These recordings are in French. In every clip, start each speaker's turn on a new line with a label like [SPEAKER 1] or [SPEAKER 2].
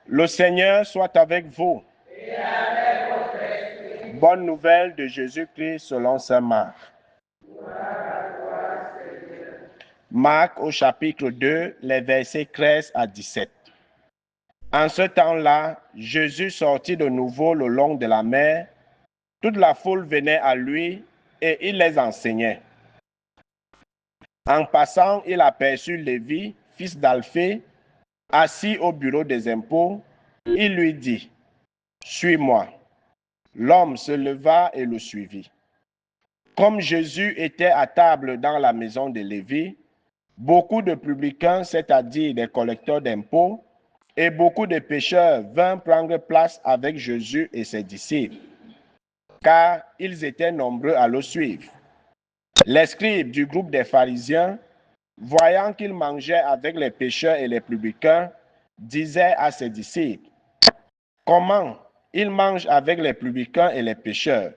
[SPEAKER 1] Le Seigneur soit avec vous.
[SPEAKER 2] Et avec votre esprit.
[SPEAKER 1] Bonne nouvelle de Jésus-Christ selon saint Marc. Marc au chapitre 2, les versets 13 à 17. En ce temps-là, Jésus sortit de nouveau le long de la mer. Toute la foule venait à lui et il les enseignait. En passant, il aperçut Lévi, fils d'Alphée, assis au bureau des impôts. Il lui dit, « Suis-moi. » L'homme se leva et le suivit. Comme Jésus était à table dans la maison de Lévi, beaucoup de publicains, c'est-à-dire des collecteurs d'impôts, et beaucoup de pécheurs vinrent prendre place avec Jésus et ses disciples, car ils étaient nombreux à le suivre. Les scribes du groupe des pharisiens, voyant qu'il mangeait avec les pécheurs et les publicains, disaient à ses disciples, « Comment il mange avec les publicains et les pécheurs ?»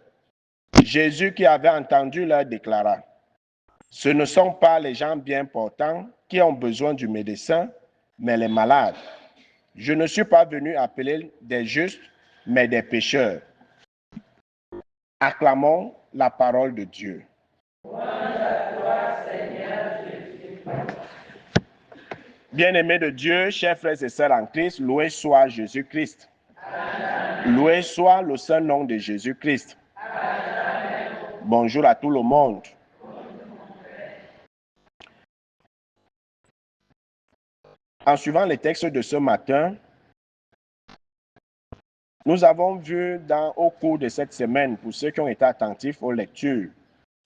[SPEAKER 1] Jésus, qui avait entendu, leur déclara, « Ce ne sont pas les gens bien portants qui ont besoin du médecin, mais les malades. Je ne suis pas venu appeler des justes, mais des pécheurs. » Acclamons la parole de Dieu. Bien-aimés de Dieu, chers frères et sœurs en Christ, loué soit Jésus-Christ. Loué soit le saint nom de Jésus-Christ. Bonjour à tout le monde. En suivant les textes de ce matin, nous avons vu au cours de cette semaine, pour ceux qui ont été attentifs aux lectures,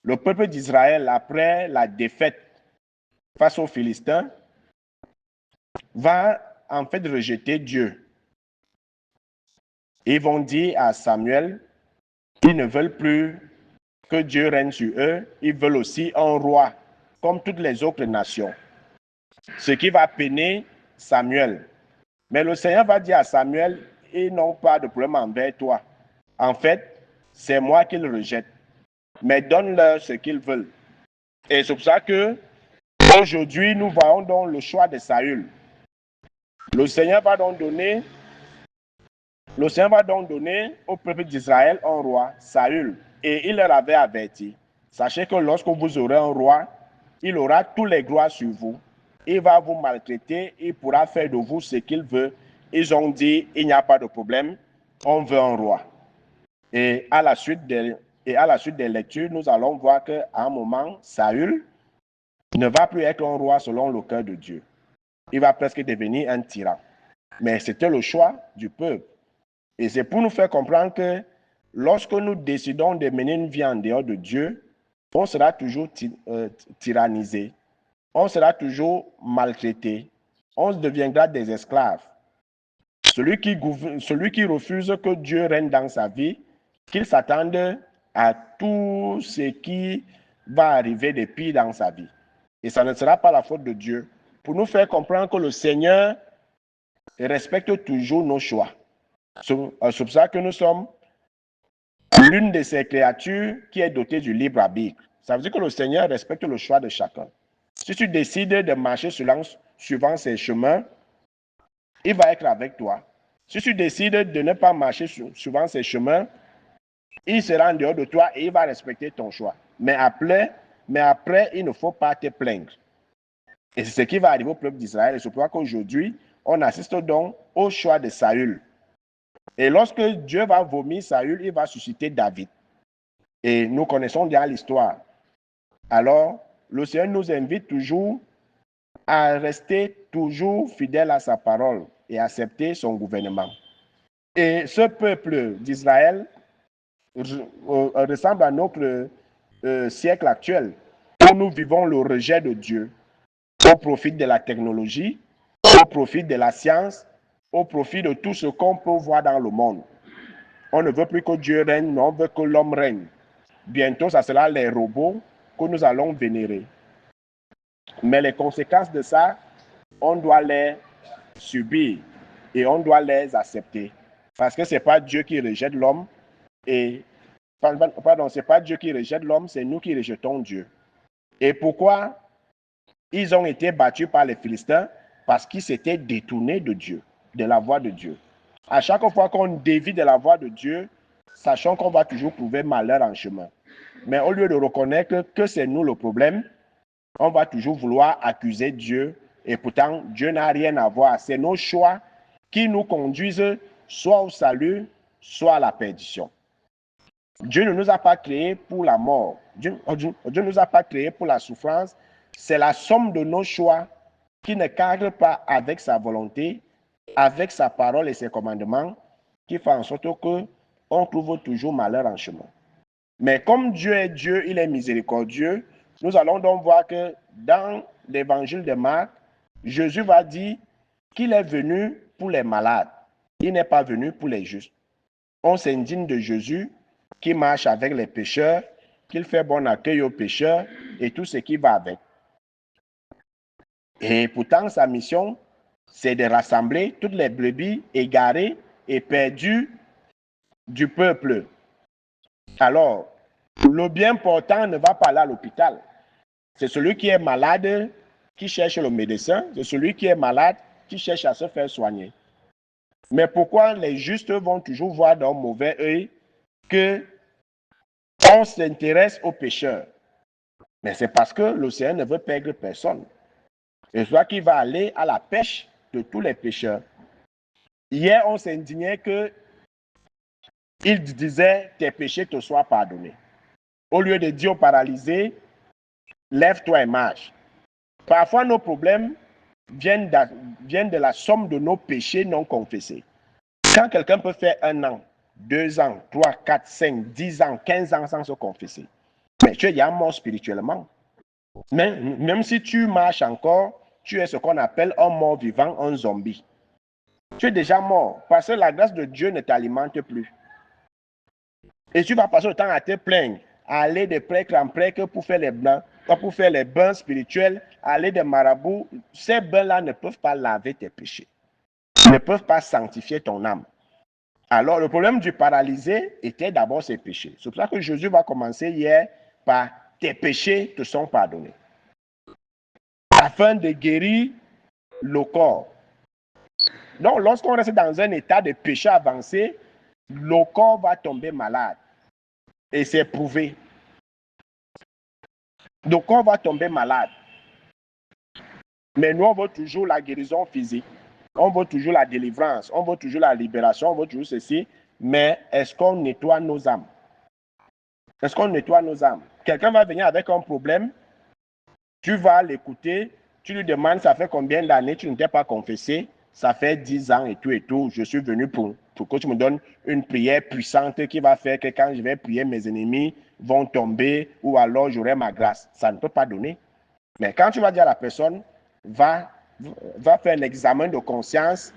[SPEAKER 1] le peuple d'Israël, après la défaite face aux Philistins, va en fait rejeter Dieu. Ils vont dire à Samuel, ils ne veulent plus que Dieu règne sur eux, ils veulent aussi un roi, comme toutes les autres nations. Ce qui va peiner Samuel. Mais le Seigneur va dire à Samuel, ils n'ont pas de problème envers toi. En fait, c'est moi qu'ils rejettent. Mais donne-leur ce qu'ils veulent. Et c'est pour ça que aujourd'hui, nous voyons donc le choix de Saül. Le Seigneur va donc donner au peuple d'Israël un roi, Saül. Et il leur avait averti. Sachez que lorsque vous aurez un roi, il aura tous les gloires sur vous. Il va vous maltraiter, il pourra faire de vous ce qu'il veut. Ils ont dit, il n'y a pas de problème, on veut un roi. Et à la suite des lectures, nous allons voir qu'à un moment, Saül ne va plus être un roi selon le cœur de Dieu. Il va presque devenir un tyran. Mais c'était le choix du peuple. Et c'est pour nous faire comprendre que lorsque nous décidons de mener une vie en dehors de Dieu, on sera toujours tyrannisé, on sera toujours maltraité, on deviendra des esclaves. Celui qui refuse que Dieu règne dans sa vie, qu'il s'attende à tout ce qui va arriver de pire dans sa vie. Et ça ne sera pas la faute de Dieu. Pour nous faire comprendre que le Seigneur respecte toujours nos choix. C'est pour ça que nous sommes l'une de ces créatures qui est dotée du libre arbitre. Ça veut dire que le Seigneur respecte le choix de chacun. Si tu décides de marcher suivant ses chemins, il va être avec toi. Si tu décides de ne pas marcher suivant ses chemins, il sera en dehors de toi et il va respecter ton choix. Mais après, il ne faut pas te plaindre. Et c'est ce qui va arriver au peuple d'Israël. Et c'est pourquoi qu'aujourd'hui, on assiste donc au choix de Saül. Et lorsque Dieu va vomir Saül, il va susciter David. Et nous connaissons bien l'histoire. Alors, le Seigneur nous invite toujours à rester toujours fidèle à sa parole et accepter son gouvernement. Et ce peuple d'Israël ressemble à notre siècle actuel, où nous vivons le rejet de Dieu au profit de la technologie, au profit de la science, au profit de tout ce qu'on peut voir dans le monde. On ne veut plus que Dieu règne, mais on veut que l'homme règne. Bientôt, ça sera les robots que nous allons vénérer. Mais les conséquences de ça, on doit les subir et on doit les accepter. Parce que ce n'est pas Dieu qui rejette l'homme. C'est pas Dieu qui rejette l'homme, c'est nous qui rejetons Dieu. Et pourquoi ils ont été battus par les Philistins? Parce qu'ils s'étaient détournés de Dieu. de la voie de Dieu. À chaque fois qu'on dévie de la voie de Dieu, sachant qu'on va toujours trouver malheur en chemin. Mais au lieu de reconnaître que c'est nous le problème, on va toujours vouloir accuser Dieu. Et pourtant, Dieu n'a rien à voir. C'est nos choix qui nous conduisent soit au salut, soit à la perdition. Dieu ne nous a pas créés pour la mort. Dieu ne nous a pas créés pour la souffrance. C'est la somme de nos choix qui ne cadrent pas avec sa volonté, avec sa parole et ses commandements, qui fait en sorte qu'on trouve toujours malheur en chemin. Mais comme Dieu est Dieu, il est miséricordieux, nous allons donc voir que dans l'évangile de Marc, Jésus va dire qu'il est venu pour les malades. Il n'est pas venu pour les justes. On s'indigne de Jésus qui marche avec les pécheurs, qu'il fait bon accueil aux pécheurs et tout ce qui va avec. Et pourtant, sa mission, c'est de rassembler toutes les brebis égarées et perdues du peuple. Alors, le bien portant ne va pas aller à l'hôpital. C'est celui qui est malade qui cherche le médecin. C'est celui qui est malade qui cherche à se faire soigner. Mais pourquoi les justes vont toujours voir d'un mauvais œil qu'on s'intéresse aux pécheurs? Mais c'est parce que le Seigneur ne veut perdre personne. Et soit qu'il va aller à la pêche de tous les pécheurs. Hier, on s'indignait que il disait tes péchés te soient pardonnés. Au lieu de dire aux paralysés, lève-toi et marche. Parfois, nos problèmes viennent de la somme de nos péchés non confessés. Quand quelqu'un peut faire 1 an, 2 ans, 3, 4, 5, 10 ans, 15 ans sans se confesser, mais tu es déjà mort spirituellement. Même si tu marches encore, tu es ce qu'on appelle un mort vivant, un zombie. Tu es déjà mort parce que la grâce de Dieu ne t'alimente plus. Et tu vas passer le temps à te plaindre, à aller de prêtre en prêtre pour faire les blancs, pour faire les bains spirituels, aller de marabouts. Ces bains-là ne peuvent pas laver tes péchés, ne peuvent pas sanctifier ton âme. Alors, le problème du paralysé était d'abord ses péchés. C'est pour ça que Jésus va commencer hier par tes péchés te sont pardonnés, afin de guérir le corps. Donc, lorsqu'on reste dans un état de péché avancé, le corps va tomber malade. Et c'est prouvé. Le corps va tomber malade. Mais nous, on veut toujours la guérison physique. On veut toujours la délivrance. On veut toujours la libération. On veut toujours ceci. Mais est-ce qu'on nettoie nos âmes? Est-ce qu'on nettoie nos âmes? Quelqu'un va venir avec un problème. Tu vas l'écouter. Tu lui demandes, ça fait combien d'années tu ne t'es pas confessé? Ça fait 10 ans et tout. Je suis venu pour que tu me donnes une prière puissante qui va faire que quand je vais prier, mes ennemis vont tomber ou alors j'aurai ma grâce. Ça ne peut pas donner. Mais quand tu vas dire à la personne, va faire un examen de conscience,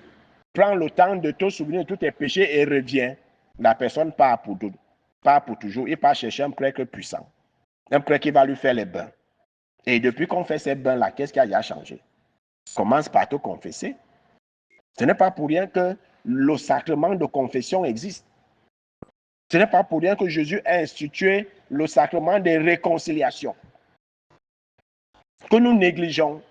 [SPEAKER 1] prends le temps de te souvenir de tous tes péchés et reviens. La personne part pour toujours. Il part chercher un prêtre puissant. Un prêtre qui va lui faire les bains. Et depuis qu'on fait ces bains-là, qu'est-ce qui a déjà changé? Commence par te confesser. Ce n'est pas pour rien que le sacrement de confession existe. Ce n'est pas pour rien que Jésus a institué le sacrement de réconciliation, que nous négligeons.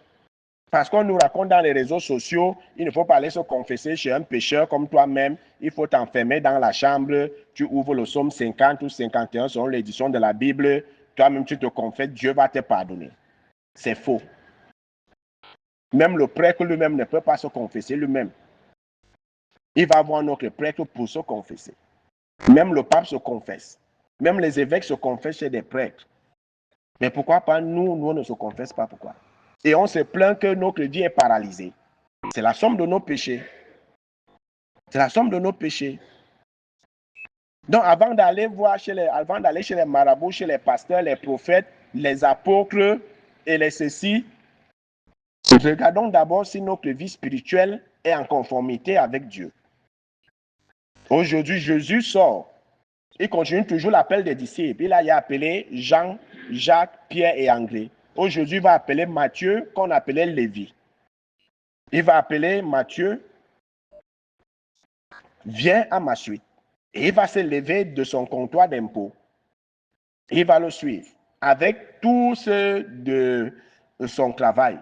[SPEAKER 1] Parce qu'on nous raconte dans les réseaux sociaux, il ne faut pas aller se confesser chez un pécheur comme toi-même. Il faut t'enfermer dans la chambre. Tu ouvres le psaume 50 ou 51 selon l'édition de la Bible. Toi-même, tu te confesses, Dieu va te pardonner. C'est faux. Même le prêtre lui-même ne peut pas se confesser lui-même. Il va avoir un autre prêtre pour se confesser. Même le pape se confesse. Même les évêques se confessent chez des prêtres. Mais pourquoi pas nous on ne se confesse pas? Pourquoi? Et on se plaint que notre vie est paralysée. C'est la somme de nos péchés. C'est la somme de nos péchés. Donc, avant d'aller chez les marabouts, chez les pasteurs, les prophètes, les apôtres et les ceci, regardons d'abord si notre vie spirituelle est en conformité avec Dieu. Aujourd'hui, Jésus sort. Il continue toujours l'appel des disciples. Il a appelé Jean, Jacques, Pierre et André. Aujourd'hui, il va appeler Matthieu, qu'on appelait Lévi. Il va appeler Matthieu, viens à ma suite. Et il va se lever de son comptoir d'impôt. Il va le suivre avec tout ce de son travail.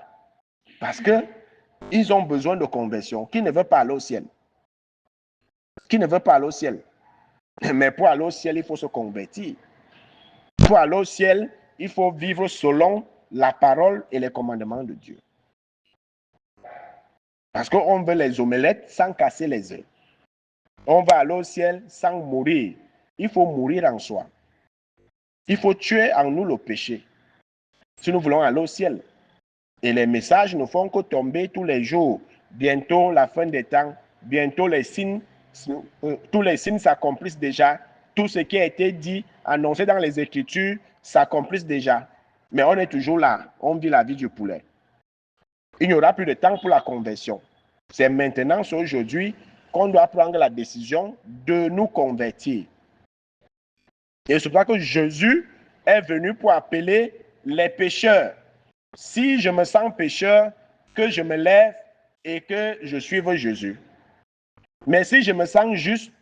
[SPEAKER 1] Parce que Ils ont besoin de conversion. Qui ne veut pas aller au ciel? Qui ne veut pas aller au ciel? Mais pour aller au ciel, il faut se convertir. Pour aller au ciel, il faut vivre selon la parole et les commandements de Dieu. Parce qu'on veut les omelettes sans casser les œufs. On va aller au ciel sans mourir. Il faut mourir en soi. Il faut tuer en nous le péché. Si nous voulons aller au ciel. Et les messages ne font que tomber tous les jours. Bientôt la fin des temps. Bientôt les signes, tous les signes s'accomplissent déjà. Tout ce qui a été dit, annoncé dans les Écritures, s'accomplissent déjà. Mais on est toujours là. On vit la vie du poulet. Il n'y aura plus de temps pour la conversion. C'est maintenant, c'est aujourd'hui, qu'on doit prendre la décision de nous convertir. Et c'est pour ça que Jésus est venu pour appeler les pécheurs. Si je me sens pécheur, que je me lève et que je suive Jésus. Mais si je me sens juste,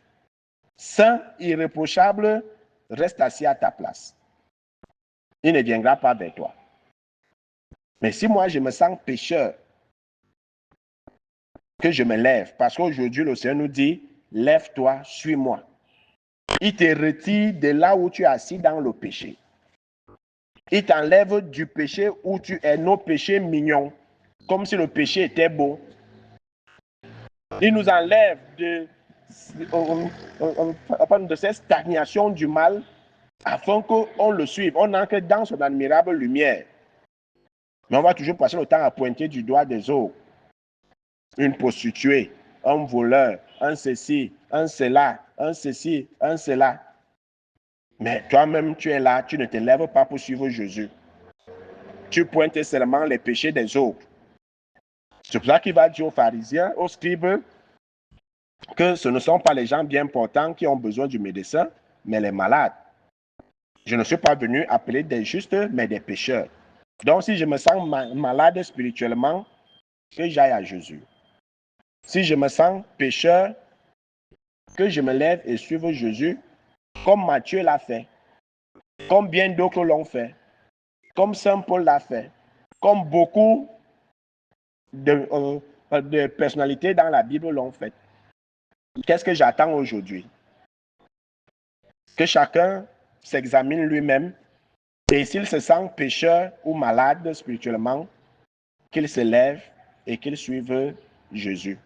[SPEAKER 1] saint, irréprochable, reste assis à ta place. Il ne viendra pas vers toi. Mais si moi je me sens pécheur, que je me lève, parce qu'aujourd'hui le Seigneur nous dit, lève-toi, suis-moi. Il te retire de là où tu es assis dans le péché. Il t'enlève du péché où tu es, nos péchés mignons, comme si le péché était beau. Il nous enlève de cette stagnation du mal afin qu'on le suive. On entre dans son admirable lumière. Mais on va toujours passer le temps à pointer du doigt des autres. Une prostituée, un voleur, un ceci, un cela, un ceci, un cela. Mais toi-même, tu es là, tu ne te lèves pas pour suivre Jésus. Tu pointes seulement les péchés des autres. C'est pour ça qu'il va dire aux pharisiens, aux scribes, que ce ne sont pas les gens bien portants qui ont besoin du médecin, mais les malades. Je ne suis pas venu appeler des justes, mais des pécheurs. Donc, si je me sens malade spirituellement, que j'aille à Jésus. Si je me sens pécheur, que je me lève et suive Jésus, comme Matthieu l'a fait, comme bien d'autres l'ont fait, comme Saint Paul l'a fait, comme beaucoup de personnalités dans la Bible l'ont fait. Qu'est-ce que j'attends aujourd'hui? Que chacun s'examine lui-même et s'il se sent pécheur ou malade spirituellement, qu'il se lève et qu'il suive Jésus.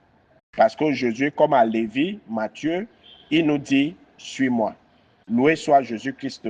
[SPEAKER 1] Parce que Jésus, comme à Lévi, Matthieu, il nous dit, suis-moi. Loué soit Jésus-Christ.